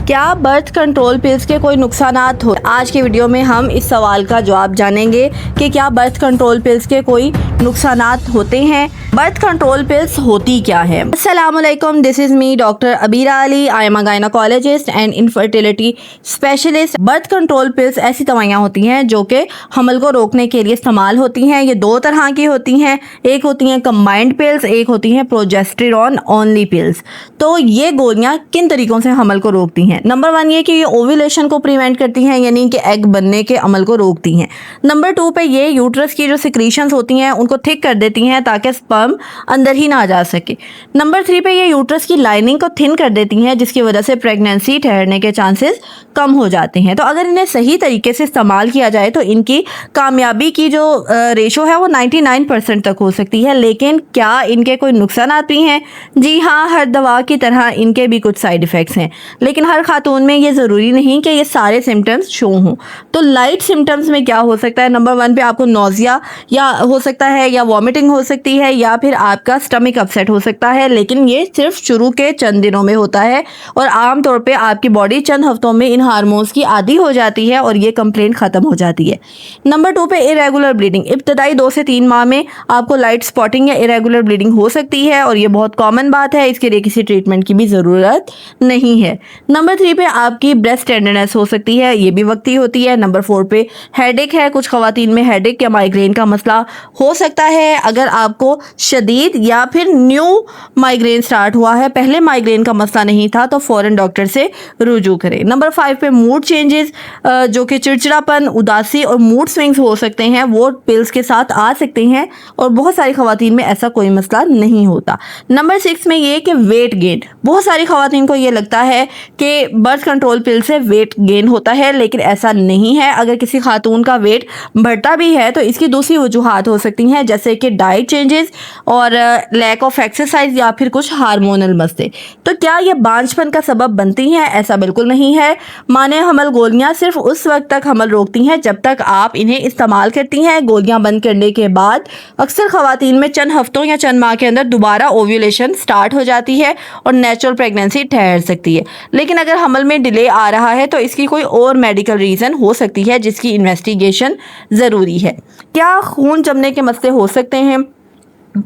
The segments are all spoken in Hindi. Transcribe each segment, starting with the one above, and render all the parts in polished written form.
क्या बर्थ कंट्रोल पिल्स के कोई नुकसानात हो? आज के वीडियो में हम इस सवाल का जवाब जानेंगे कि क्या बर्थ कंट्रोल पिल्स के कोई नुकसानात होते हैं। बर्थ कंट्रोल पिल्स होती क्या है? अस्सलाम वालेकुम, this is me doctor Abira Ali. I am a gynaecologist and infertility specialist. Birth control pills ऐसी दवाइयाँ होती हैं जो कि हमल को रोकने के लिए इस्तेमाल होती हैं। ये दो तरह की होती हैं, एक होती हैं कंबाइंड पिल्स, एक होती हैं प्रोजेस्टेरॉन ओनली पिल्स। तो ये गोलियाँ किन तरीकों से हमल को रोकती हैं? नंबर 1 ये कि ये ओव्यूलेशन को प्रिवेंट करती हैं, यानी कि एग बनने के अमल को रोकती हैं। नंबर 2 पे ये यूट्रस की जो सिक्रीशंस होती हैं उनको थिक कर देती हैं ताकि स्पर्म अंदर ही ना जा सके। नंबर 3 पे ये यूट्रस की लाइनिंग को थिन कर देती हैं, जिसकी वजह से प्रेगनेंसी ठहरने के चांसेस कम हो जाते हैं। तो अगर इन्हें सही तरीके से इस्तेमाल किया जाए तो इनकी कामयाबी की जो रेशो है वो 99% तक हो सकती है। लेकिन क्या इनके कोई नुकसान भी हैं? जी हाँ, हर दवा की तरह इनके भी कुछ साइड इफ़ेक्ट्स हैं, लेकिन हर खातून में ये ज़रूरी नहीं कि ये सारे सिम्टम्स शो हों। तो लाइट सिम्टम्स में क्या हो सकता है? नंबर 1 पे आपको नोज़िया या हो सकता है, या वॉमिटिंग हो सकती है, या फिर आपका स्टमक अपसेट हो सकता है। लेकिन ये सिर्फ शुरू के चंद दिनों में होता है और आमतौर पे आपकी बॉडी चंद हफ्तों में इन हार्मोन्स की आदी हो जाती है और ये कंप्लेंट ख़त्म हो जाती है। नंबर 2 पे इरेगुलर ब्लीडिंग। इब्तदाई 2 से 3 माह में आपको लाइट स्पॉटिंग या इरेगुलर ब्लीडिंग हो सकती है और ये बहुत कॉमन बात है, इसके लिए किसी ट्रीटमेंट की भी ज़रूरत नहीं है। नंबर 3 पे आपकी ब्रेस्ट टेंडरनेस हो सकती है, ये भी वक्ती होती है। नंबर 4 पे हेडेक है, कुछ खवातीन में हेडेक या माइग्रेन का मसला हो सकता है। अगर आपको शदीद या फिर न्यू माइग्रेन स्टार्ट हुआ है, पहले माइग्रेन का मसला नहीं था, तो फ़ौरन डॉक्टर से रुजू करें। नंबर 5 पे मूड चेंजेस, जो कि चिड़चिड़ापन, उदासी और मूड स्विंग्स हो सकते हैं, वो पिल्स के साथ आ सकते हैं और बहुत सारी खवातीन में ऐसा कोई मसला नहीं होता। नंबर 6 में ये कि वेट गेन। बहुत सारी खवातीन को ये लगता है कि बर्थ कंट्रोल पिल से वेट गेन होता है, लेकिन ऐसा नहीं है। अगर किसी खातून का वेट बढ़ता भी है तो इसकी दूसरी वजूहात हो सकती हैं, जैसे कि डाइट चेंजेस और लैक ऑफ एक्सरसाइज या फिर कुछ हार्मोनल मसले। तो क्या ये बांझपन का सबब बनती हैं? ऐसा बिल्कुल नहीं है। माने हमल गोलियां सिर्फ उस वक्त तक हमल रोकती हैं जब तक आप इन्हें इस्तेमाल करती हैं। गोलियां बंद करने के बाद अक्सर खवातीन में चंद हफ्तों या चंद माह के अंदर दोबारा ओव्यूलेशन स्टार्ट हो जाती है और नेचुरल प्रेगनेंसी ठहर सकती है। लेकिन अगर हमल में डिले आ रहा है तो इसकी कोई और मेडिकल रीज़न हो सकती है जिसकी इन्वेस्टिगेशन ज़रूरी है। क्या खून जमने के मसले हो सकते हैं?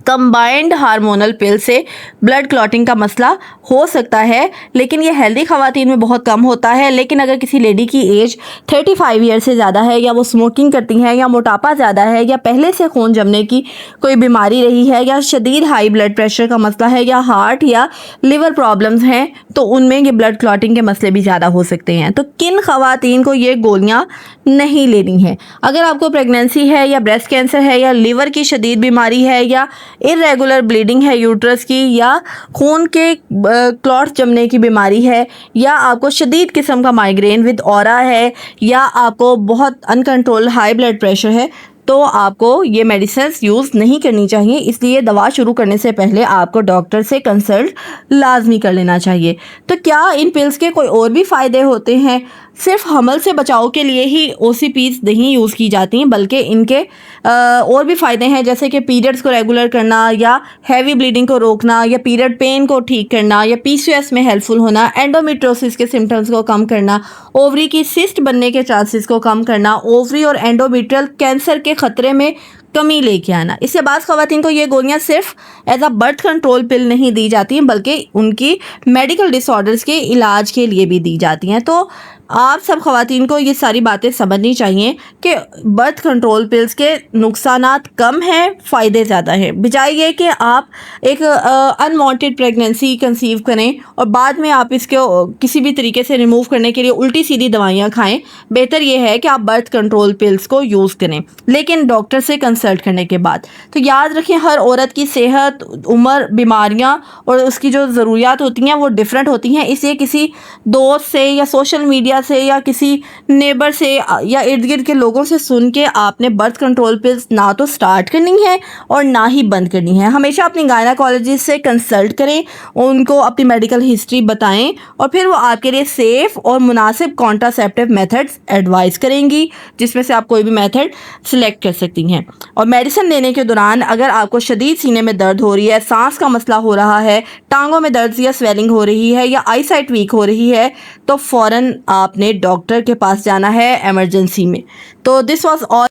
कंबाइंड हार्मोनल पिल से ब्लड क्लॉटिंग का मसला हो सकता है, लेकिन ये हेल्दी खवातीन में बहुत कम होता है। लेकिन अगर किसी लेडी की एज 35 ईयर से ज़्यादा है, या वो स्मोकिंग करती हैं, या मोटापा ज़्यादा है, या पहले से खून जमने की कोई बीमारी रही है, या शदीद हाई ब्लड प्रेशर का मसला है, या हार्ट या लिवर प्रॉब्लम्स हैं, तो उनमें ये ब्लड क्लॉटिंग के मसले भी ज़्यादा हो सकते हैं। तो किन खवातीन को ये गोलियाँ नहीं लेनी है? अगर आपको प्रेगनेंसी है, या ब्रेस्ट कैंसर है, या लिवर की शदीद बीमारी है, या इरेगुलर ब्लीडिंग है यूट्रस की, या खून के क्लॉट्स जमने की बीमारी है, या आपको शदीद किस्म का माइग्रेन विद ऑरा है, या आपको बहुत अनकंट्रोल हाई ब्लड प्रेशर है, तो आपको ये मेडिसिन यूज़ नहीं करनी चाहिए। इसलिए दवा शुरू करने से पहले आपको डॉक्टर से कंसल्ट लाजमी कर लेना चाहिए। तो क्या इन पिल्स के कोई और भी फ़ायदे होते हैं? सिर्फ हमल से बचाव के लिए ही OCPs नहीं यूज़ की जाती हैं, बल्कि इनके और भी फ़ायदे हैं, जैसे कि पीरियड्स को रेगुलर करना, या हैवी ब्लीडिंग को रोकना, या पीरियड पेन को ठीक करना, या PCOS में हेल्पफुल होना, एंडोमेट्रियोसिस के सिम्टम्स को कम करना, ओवरी की सिस्ट बनने के चांसेस को कम करना, ओवरी और एंडोमेट्रियल कैंसर के ख़तरे में कमी लेके आना। इससे बाद खवातीन को ये गोलियां सिर्फ as a birth control pill नहीं दी जाती हैं, बल्कि उनकी मेडिकल डिसऑर्डर्स के इलाज के लिए भी दी जाती हैं। तो आप सब खवातीन को ये सारी बातें समझनी चाहिए कि बर्थ कंट्रोल पिल्स के नुकसानात कम हैं, फ़ायदे ज़्यादा हैं। बजाय ये कि आप एक अनवांटेड प्रेगनेंसी कंसीव करें और बाद में आप इसको किसी भी तरीके से रिमूव करने के लिए उल्टी सीधी दवाइयाँ खाएं, बेहतर ये है कि आप बर्थ कंट्रोल पिल्स को यूज़ करें, लेकिन डॉक्टर से कंसल्ट करने के बाद। तो याद रखें, हर औरत की सेहत, उम्र, बीमारियाँ और उसकी जो ज़रूरियात होती हैं वो डिफरेंट होती हैं। इसलिए किसी दोस्त से या सोशल मीडिया वगैरह से या किसी नेबर से या इर्द गिर्द के लोगों से सुन के आपने बर्थ कंट्रोल पिल्स ना तो स्टार्ट करनी है और ना ही बंद करनी है। हमेशा अपनी गायनाकोलॉजिस्ट से कंसल्ट करें, उनको अपनी मेडिकल हिस्ट्री बताएं और फिर वो आपके लिए सेफ़ और मुनासिब कॉन्ट्रासेप्टिव मेथड्स एडवाइस करेंगी, जिसमें से आप कोई भी मेथड सिलेक्ट कर सकती हैं। और मेडिसिन लेने के दौरान अगर आपको शदीद सीने में दर्द हो रही है, सांस का मसला हो रहा है, टांगों में दर्द या स्वेलिंग हो रही है या आई साइट वीक हो रही है, तो फ़ौरन आपने डॉक्टर के पास जाना है इमरजेंसी में। तो दिस वाज ऑल